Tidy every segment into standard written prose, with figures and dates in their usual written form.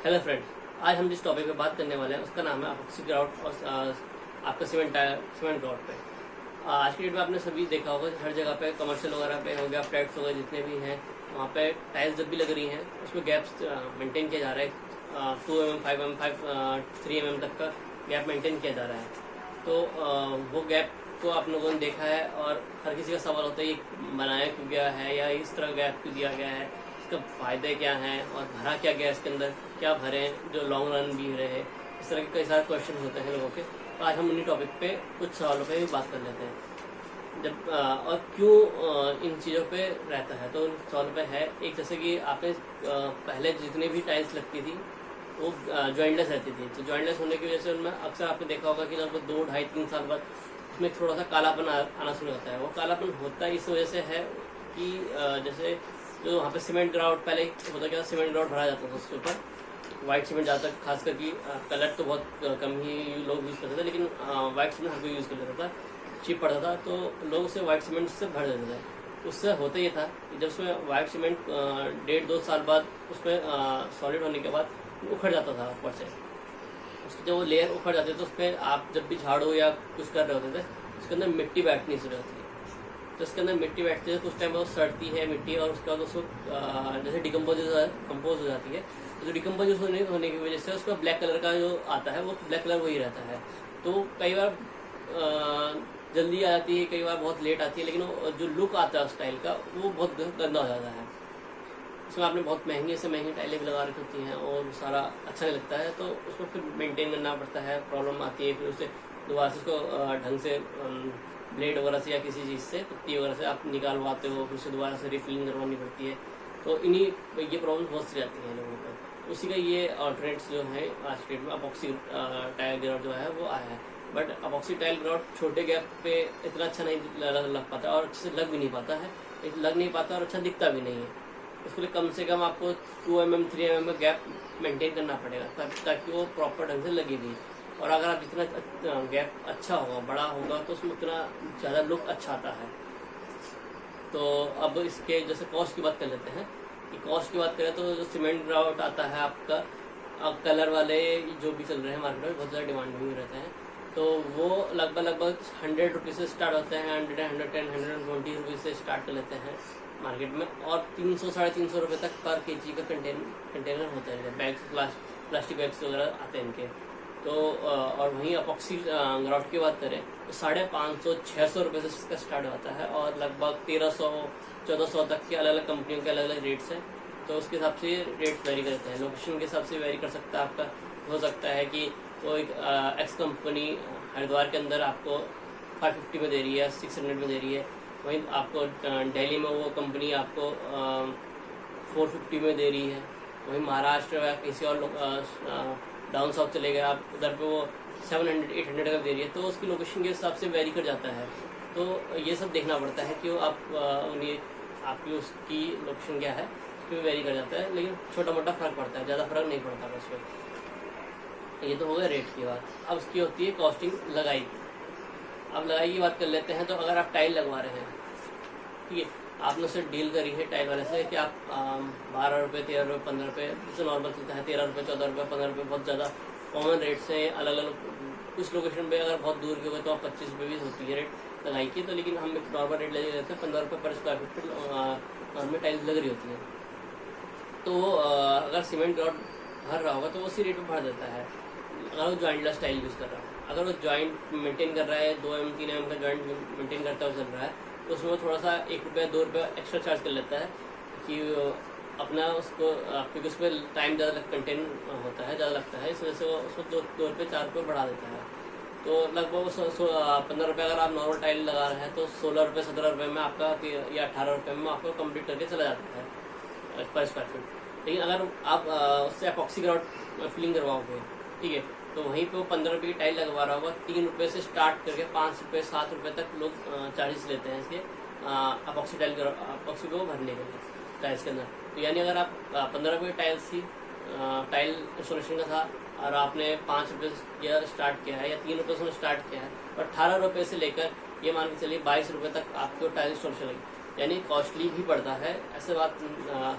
Hello friends, आज हम जिस टॉपिक पे बात करने वाले हैं उसका नाम है अपॉक्सी ग्राउट और आपका सीमेंट ग्राउट पे। आज की डेट में आपने सभी देखा होगा कि हर जगह पे कमर्शियल वगैरह पे हो गया, फ्लैट्स वगैरह जितने भी हैं वहाँ पे टाइल्स जब भी लग रही हैं उसमें गैप्स मेंटेन किया जा रहा है। 2 mm 5 mm 3 mm तक का गैप मेंटेन किया जा रहा है। तो वो गैप को आप लोगों ने देखा है और हर किसी का सवाल होता है ये बनाया क्यों गया है या इस तरह गैप क्यों दिया गया है, इसका फ़ायदे क्या हैं और भरा क्या गया इसके अंदर, क्या भरें जो लॉन्ग रन भी रहे। इस तरह के कई सारे क्वेश्चन होते हैं लोगों के। तो आज हम उन्हीं टॉपिक पे कुछ सवालों पे भी बात कर लेते हैं जब और क्यों इन चीज़ों पे रहता है। तो उन सवालों पे है एक, जैसे कि आपने पहले जितनी भी टाइल्स लगती थी वो जॉइंटलेस रहती थी। तो जॉइंटलेस होने की वजह से उनमें अक्सर आपने देखा होगा कि लगभग 2, 2.5, 3 साल बाद उसमें थोड़ा सा कालापन आना शुरू होता है। वो कालापन होता है इस वजह से है कि जैसे जो वहाँ पे सीमेंट ग्राउट पहले होता क्या, सीमेंट ग्राउट भरा जाता था उसके ऊपर वाइट सीमेंट ज़्यादातर, खास करके कलर तो बहुत कम ही लोग यूज़ करते थे, लेकिन वाइट सीमेंट हर कोई यूज़ कर लेता था, चीप पड़ता था तो लोग उसे वाइट सीमेंट से भर देते थे। उससे होता ये था कि जब उसमें वाइट सीमेंट 1.5-2 साल बाद उसमें सॉलिड होने के बाद उखड़ जाता था ऊपर से। उसकी जब वो लेयर उखड़ जाती है तो उस पर आप जब भी झाड़ू या कुछ कर रहे होते थे उसके अंदर मिट्टी बैठनी शुरू होती है। तो इसके अंदर मिट्टी बैठती है तो उस टाइम वो सड़ती है मिट्टी और उसके बाद उसको जैसे कंपोज हो जाती है। तो डिकम्पोज होने की वजह से उसका ब्लैक कलर का जो आता है वो ब्लैक कलर वही रहता है। तो कई बार जल्दी आ जाती है, कई बार बहुत लेट आती है, लेकिन जो लुक आता है उस टाइल का वो बहुत गंदा हो जाता है। इसमें आपने बहुत महंगे से महंगी टाइलें भी लगा रखी होती हैं और सारा अच्छा नहीं लगता है, तो उसको फिर मेंटेन करना पड़ता है, प्रॉब्लम आती है। फिर उसे दोबारा से उसको ढंग से ब्लेड वगैरह से या किसी चीज़ से, पत्ती वगैरह से आप निकालवाते हो, फिर उसे दोबारा से रिफिलिंग करवानी पड़ती है। तो इन्हीं ये प्रॉब्लम बहुत सी आती हैं लोगों को। उसी का ये ऑल्टरनेट्स जो है आज के डेट में अपॉक्सी टाइल ग्राउट जो है वो आया है। बट अपॉक्सी टाइल ग्राउट छोटे गैप पे इतना अच्छा नहीं लग पाता और अच्छे से लग भी नहीं पाता है, लग नहीं पाता और अच्छा दिखता भी नहीं है। उसके लिए कम से कम आपको 2 mm 3 mm में गैप मेंटेन करना पड़ेगा ताकि वो प्रॉपर ढंग से लगे भी। और अगर आप जितना गैप अच्छा होगा, बड़ा होगा, तो उसमें उतना ज़्यादा लुक अच्छा आता है। तो अब इसके जैसे कॉस्ट की बात कर लेते हैं कि कॉस्ट की बात करें तो जो सीमेंट ग्राउट आता है आपका, अब कलर वाले जो भी चल रहे हैं मार्केट में बहुत ज़्यादा डिमांड में रहते हैं, तो वो लगभग 100 रुपीज़ से स्टार्ट होते हैं, 100, 110, 120 रुपीज़ से स्टार्ट कर लेते हैं मार्केट में, और 300-350 रुपये तक पर kg का कंटेनर होता है। बैग्स, प्लास्टिक बैग्स वगैरह आते हैं इनके। तो और वहीं अपॉक्सी ग्राउट की बात करें तो 550-600 रुपये से इसका स्टार्ट होता है और लगभग 1300-1400 तक के अलग अलग कंपनियों के अलग अलग रेट्स हैं। तो उसके हिसाब से रेट वेरी करते हैं, लोकेशन के हिसाब से वेरी कर सकता है। आपका हो सकता है कि कोई एक्स कंपनी हरिद्वार के अंदर आपको 550 में दे रही है, 600 में दे रही है, वहीं आपको दिल्ली में वो कंपनी आपको 450 में दे रही है, वहीं महाराष्ट्र या किसी और डाउन साउथ चले गए आप, उधर पे वो 700-800 का दे रही है। तो उसकी लोकेशन के हिसाब से वेरी कर जाता है। तो ये सब देखना पड़ता है कि आप आपकी उसकी लोकेशन क्या है, उस पर वेरी कर जाता है, लेकिन छोटा मोटा फ़र्क पड़ता है, ज़्यादा फर्क नहीं पड़ता बस में। ये तो हो गया रेट की बात। अब उसकी होती है कॉस्टिंग लगाई की। अब लगाई की बात कर लेते हैं। तो अगर आप टाइल लगवा रहे हैं, ठीक है, आपने उससे डील करी है टाइल वाले से कि आप 12 रुपये, 13 रुपये, 15 रुपये, जैसे नॉर्मल चलता है 13 रुपये, 14 रुपये, 15 रुपये, बहुत ज़्यादा कॉमन रेट से अलग अलग। कुछ लोकेशन पे अगर बहुत दूर के हो तो आप 25 रुपये भी होती है रेट लगाई की। तो लेकिन हम एक नॉर्मल रेट ले लेते हैं 15 रुपये पर स्क्वायर फीट पर नॉर्मल टाइल्स लग रही होती है। तो अगर सीमेंट ग्राउट भर रहा होगा तो उसी रेट में भर देता है अगर वो जॉइंटलेस टाइल यूज़ कर रहा है। अगर वो जॉइंट मेंटेन कर रहा है, 2 mm 3 mm का जॉइंट मेंटेन करता हुआ चल रहा है, तो उसमें थोड़ा सा 1 रुपया 2 रुपया एक्स्ट्रा चार्ज कर लेता है कि अपना उसको, क्योंकि उसमें टाइम ज़्यादा कंटेन होता है, ज़्यादा लगता है, इस वजह से वो उसको 2 रुपये 4 रुपये बढ़ा देता है। तो लगभग 15 रुपये अगर आप नॉर्मल टाइल लगा रहे हैं तो 16 रुपये 17 रुपये में आपका या 18 रुपये में आपको कंप्लीट करके चला जाता है पर स्क्वायर फीट। लेकिन अगर आप उससे अपॉक्सी ग्राउट फिलिंग करवाओगे, ठीक है, तो वहीं पे वो 15 रुपये की टाइल लगवा रहा होगा, 3 रुपये से स्टार्ट करके 5 रुपये 7 रुपये तक लोग चार्जेस लेते हैं इसके अपॉक्सी टाइल अपॉक्सी को भरने के लिए टाइल्स के अंदर। तो यानी अगर आप 15 रुपये टाइल्स थी, टाइल इंस्टॉलेशन का था, और आपने 5 रुपये किया स्टार्ट किया है या 3 रुपये से स्टार्ट किया है, और 18 रुपये से लेकर ये मान के चलिए 22 रुपये तक आपको टाइल इंस्टॉलेशन लगी, यानी कॉस्टली भी पड़ता है। ऐसे बात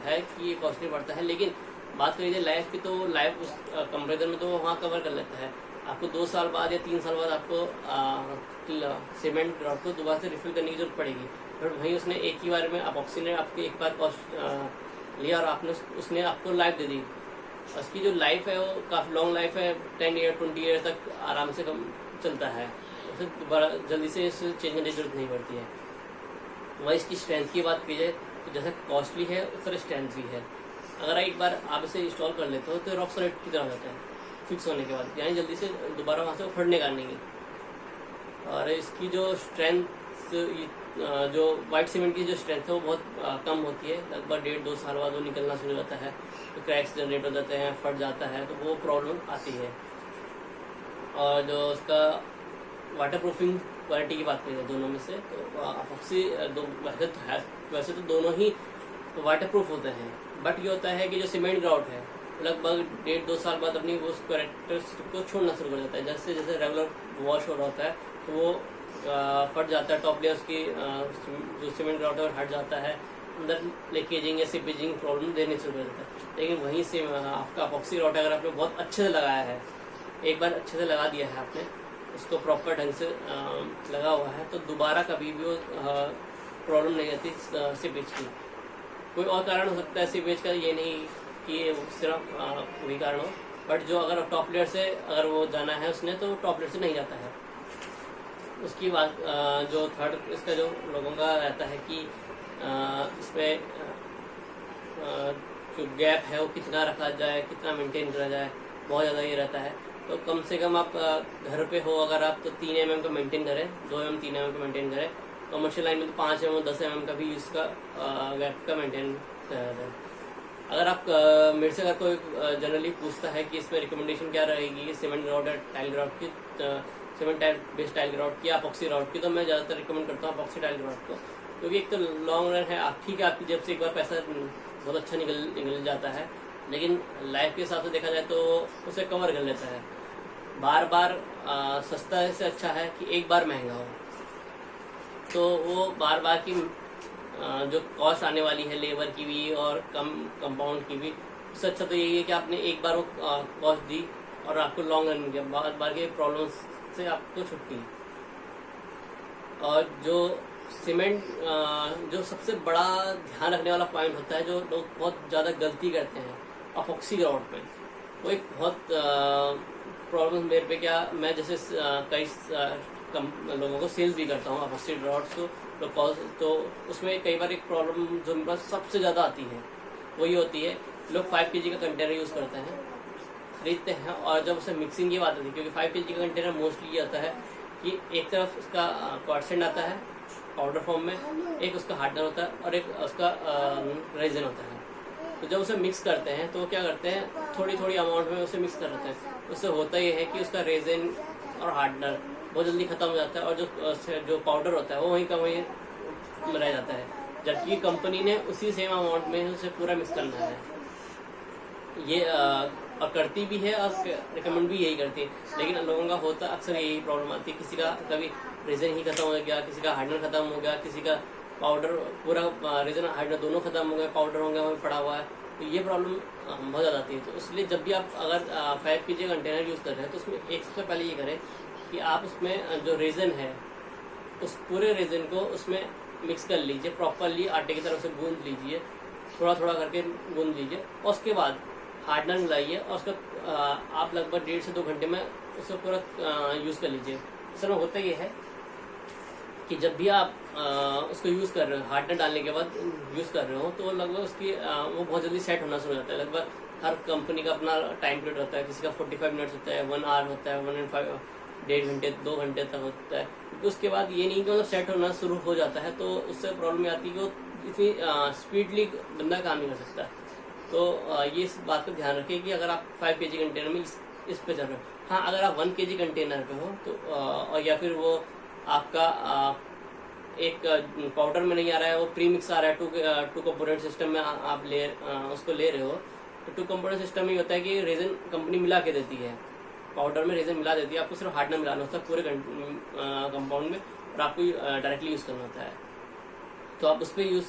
है कि ये कॉस्टली पड़ता है, लेकिन बात करिए लाइफ की, तो लाइफ उस कंपेरिजन में तो वो वहाँ कवर कर लेता है। आपको 2 साल बाद या 3 साल बाद आपको सीमेंट रॉड को दोबारा से रिफिल करने की जरूरत पड़ेगी, बट वहीं उसने एक ही बार में अपॉक्सी ने आपके एक बार कॉस्ट लिया और आपने उसने आपको लाइफ दे दी। उसकी जो लाइफ है वो काफ़ी लॉन्ग लाइफ है, 10 ईयर 20 ईयर तक आराम से कम चलता है। उसे दोबारा जल्दी से इसे चेंज करने की जरूरत नहीं पड़ती है। वही इसकी स्ट्रेंथ की बात की जाए तो जैसे कॉस्टली है उस तरह स्ट्रेंथ भी है। अगर एक बार आप इसे इंस्टॉल कर लेते हो तो रॉक सॉलिड की तरह हो जाता है फिक्स होने के बाद, यानी जल्दी से दोबारा वहाँ से उखड़ने का नहीं है। और इसकी जो स्ट्रेंथ, जो वाइट सीमेंट की जो स्ट्रेंथ है वो बहुत कम होती है, लगभग 1.5-2 साल बाद वो निकलना शुरू हो जाता है, तो क्रैक्स जनरेट हो जाते हैं, फट जाता है, तो वो प्रॉब्लम आती है। और जो उसका वाटर प्रूफिंग क्वालिटी की बात करें दोनों में से, तो अपॉक्सी वैसे तो दोनों ही वाटर प्रूफ होते हैं, बट ये होता है कि जो सीमेंट ग्राउट है लगभग 1.5-2 साल बाद अपनी वो कैरेक्टरिस्टिक को छोड़ना शुरू कर जाता है। जैसे जैसे रेगुलर वॉश हो रहा होता है तो वो फट जाता है, टॉप लेयर्स की जो सीमेंट ग्राउट है हट जाता है, अंदर लीकेजिंग या सिपेजिंग प्रॉब्लम देने शुरू कर देता है। लेकिन वहीं से आपका अपॉक्सी ग्राउट अगर आपने बहुत अच्छे से लगाया है, एक बार अच्छे से लगा दिया है आपने, उसको प्रॉपर ढंग से लगा हुआ है, तो दोबारा कभी भी वो प्रॉब्लम नहीं आती सीपेज की। कोई और कारण हो सकता है सीपेज का, ये नहीं कि सिर्फ वही कारण हो, बट जो अगर टॉप लेयर से अगर वो जाना है उसने तो टॉप लेयर से नहीं जाता है। उसकी बात जो थर्ड इसका जो लोगों का रहता है कि इसमें जो गैप है वो कितना रखा जाए, कितना मेंटेन करा जाए, बहुत ज़्यादा ये रहता है। तो कम से कम आप घर पे हो अगर आप तो 3 mm का मेंटेन करें, 2 mm 3 mm का मेंटेन करें। कमर्शियल लाइन में तो 5 mm 10 mm का भी इसका गैप का मेंटेन करा जाए। अगर आप मेरे से अगर कोई जनरली पूछता है कि इसमें रिकमेंडेशन क्या रहेगी सीमेंट ग्राउट या टाइल ग्राउट की, cement tile based tile grout की, अपॉक्सी ग्राउट की, तो मैं ज़्यादातर रिकमेंड करता हूँ अपॉक्सी टाइल ग्राउट को, क्योंकि एक तो लॉन्ग रन है। आप ठीक है, आपकी जेब से एक बार पैसा बहुत अच्छा निकल जाता है, लेकिन लाइफ के हिसाब से देखा जाए तो उसे कवर कर लेता है। बार बार सस्ता से अच्छा है कि एक बार महंगा हो, तो वो बार बार की जो कॉस्ट आने वाली है लेबर की भी और कम कंपाउंड की भी, उससे अच्छा तो यही है कि आपने एक बार वो कॉस्ट दी और आपको लॉन्ग रन किया, बार बार के प्रॉब्लम्स से आपको छुट्टी। और जो सीमेंट जो सबसे बड़ा ध्यान रखने वाला पॉइंट होता है, जो लोग बहुत ज़्यादा गलती करते हैं अपॉक्सी ग्राउट पे, वो एक बहुत प्रॉब्लम मेरे पे, क्या मैं जैसे कई लोगों को सेल्स भी करता हूँ अपॉक्सी ग्राउट्स को, तो उसमें कई बार एक प्रॉब्लम जो मेरे पास सबसे ज़्यादा आती है वही होती है, लोग 5 kg का कंटेनर यूज़ करते हैं, खरीदते हैं, और जब उसे मिक्सिंग की बात आती है, क्योंकि 5 kg का कंटेनर मोस्टली ये आता है कि एक तरफ उसका क्वार्टसेंट आता है पाउडर फॉर्म में, एक उसका हार्डनर होता है और एक उसका रेजन होता है। तो जब उसे मिक्स करते हैं तो क्या करते हैं, थोड़ी थोड़ी अमाउंट में उसे मिक्स कर देते हैं। उससे होता ये है कि उसका रेजन और हार्डनर बहुत जल्दी खत्म हो जाता है, और जो पाउडर होता है वो वहीं का वहीं रह जाता है, जबकि कंपनी ने उसी सेम अमाउंट में उसे पूरा मिक्स करना है। ये और करती भी है और रिकमेंड भी यही करती है, लेकिन लोगों का होता अक्सर यही प्रॉब्लम आती है, किसी का कभी रेजन ही खत्म हो गया, किसी का हार्डनर खत्म हो गया, किसी का पाउडर पूरा रेजन हार्डनर दोनों खत्म हो गए, पाउडर हो गया वहीं पड़ा हुआ है, तो ये प्रॉब्लम बहुत ज़्यादा आती है। तो इसलिए जब भी आप अगर 5 kg कंटेनर यूज़ कर रहे हैं तो उसमें एक सबसे पहले ये करें कि आप उसमें जो रेजन है उस पूरे रेजन को उसमें मिक्स कर लीजिए, प्रॉपरली आटे की तरफ से गूंद लीजिए, थोड़ा थोड़ा करके गूंद लीजिए, और उसके बाद हार्डनर मिलाइए और उसका आप लगभग 1.5 से 2 घंटे में उसको पूरा यूज़ कर लीजिए। असल में होता ये है कि जब भी आप उसको यूज़ कर रहे हो, हार्डनर डालने के बाद यूज़ कर रहे हो, तो लगभग उसकी वो बहुत जल्दी सेट होना शुरू हो जाता है। लगभग हर कंपनी का अपना टाइम पीरियड होता है, किसी का 45 मिनट्स होता है, 1 आवर होता है, 1.5 घंटे 2 घंटे तक होता है। तो उसके बाद ये नहीं कि मतलब सेट होना शुरू हो जाता है, तो उससे प्रॉब्लम आती है कि वो इतनी स्पीडली बंदा काम नहीं कर सकता। तो ये इस बात का ध्यान रखें कि अगर आप 5 kg कंटेनर में इस पे चल रहे हो, हाँ अगर आप 1 kg कंटेनर पे हो तो और या फिर वो आपका एक पाउडर में नहीं आ रहा है, वो प्री मिक्स आ रहा है, टू कंपोनेंट सिस्टम में आप उसको ले रहे हो, तो 2 कंपोनेंट सिस्टम में ये होता है कि रेजन कंपनी मिला के देती है, पाउडर में रेजन मिला देती है, आपको सिर्फ हार्डनर मिलाना होता है पूरे कंपाउंड में, और आपको डायरेक्टली यूज़ करना होता है। तो आप उस पर यूज़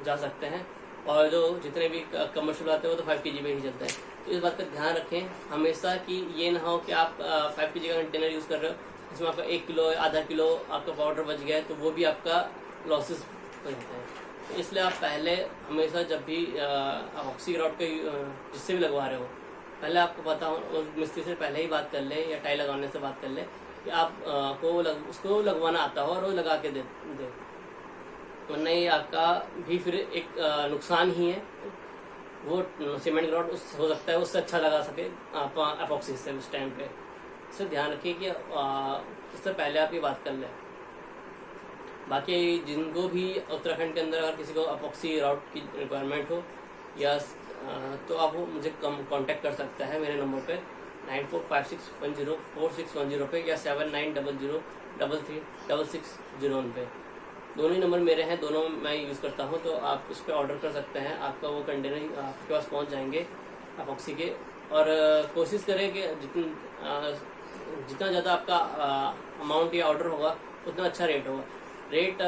जा सकते हैं। और जो जितने भी कमर्शियल आते हैं वो तो 5 kg में ही चलते हैं। तो इस बात का ध्यान रखें हमेशा कि ये ना हो कि आप 5 kg का कंटेनर यूज़ कर रहे हो, इसमें आपका 1 किलो आधा किलो आपका पाउडर बच गया है, तो वो भी आपका लॉसेस हो जाता है। तो इसलिए आप पहले हमेशा जब भी ऑक्सी ग्राउट का जिससे भी लगवा रहे हो, पहले आपको पता हो, उस मिस्त्री से पहले ही बात कर ले या टाई लगाने से बात कर ले कि आप को उसको लगवाना आता हो और वो लगा के दे, वरना ये आपका भी फिर एक नुकसान ही है। वो सीमेंट ग्राउट हो सकता है उससे अच्छा लगा सके आप अपॉक्सी से उस टाइम पे। इससे ध्यान रखिए कि इससे पहले आप ये बात कर लें। बाकी जिनको भी उत्तराखंड के अंदर अगर किसी को अपॉक्सी ग्राउट की रिक्वायरमेंट हो या तो आप वो मुझे कांटेक्ट कर सकते हैं मेरे नंबर पे 9456104610 पे या 7900336601 पे। दोनों ही नंबर मेरे हैं, दोनों मैं यूज़ करता हूं, तो आप उस पर ऑर्डर कर सकते हैं। आपका वो कंटेनर आपके पास पहुंच जाएंगे अपॉक्सी के। और कोशिश करें कि जितना ज़्यादा आपका अमाउंट या ऑर्डर होगा उतना अच्छा रेट होगा। रेट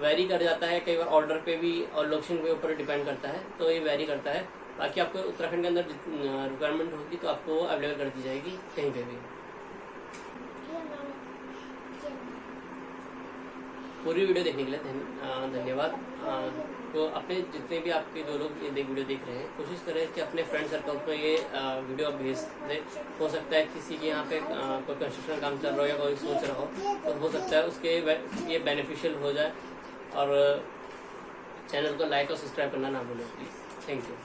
वेरी कर जाता है कई बार ऑर्डर पे भी और लोकेशन के ऊपर डिपेंड करता है, तो ये वेरी करता है। बाकी आपको उत्तराखंड के अंदर रिक्वायरमेंट होगी तो आपको अवेलेबल कर दी जाएगी कहीं पे भी। पूरी वीडियो देखने के लिए धन्यवाद। तो अपने जितने भी आपके जो लोग ये वीडियो देख रहे हैं, कोशिश करें कि अपने फ्रेंड सर्कल में ये वीडियो आप भेज दें। हो सकता है किसी के यहाँ पे कोई कंस्ट्रक्शन काम चल रहा हो या कोई सोच रहा हो, तो हो सकता है उसके ये बेनिफिशियल हो जाए। और चैनल को लाइक और सब्सक्राइब करना ना भूलें प्लीज़। Thank you.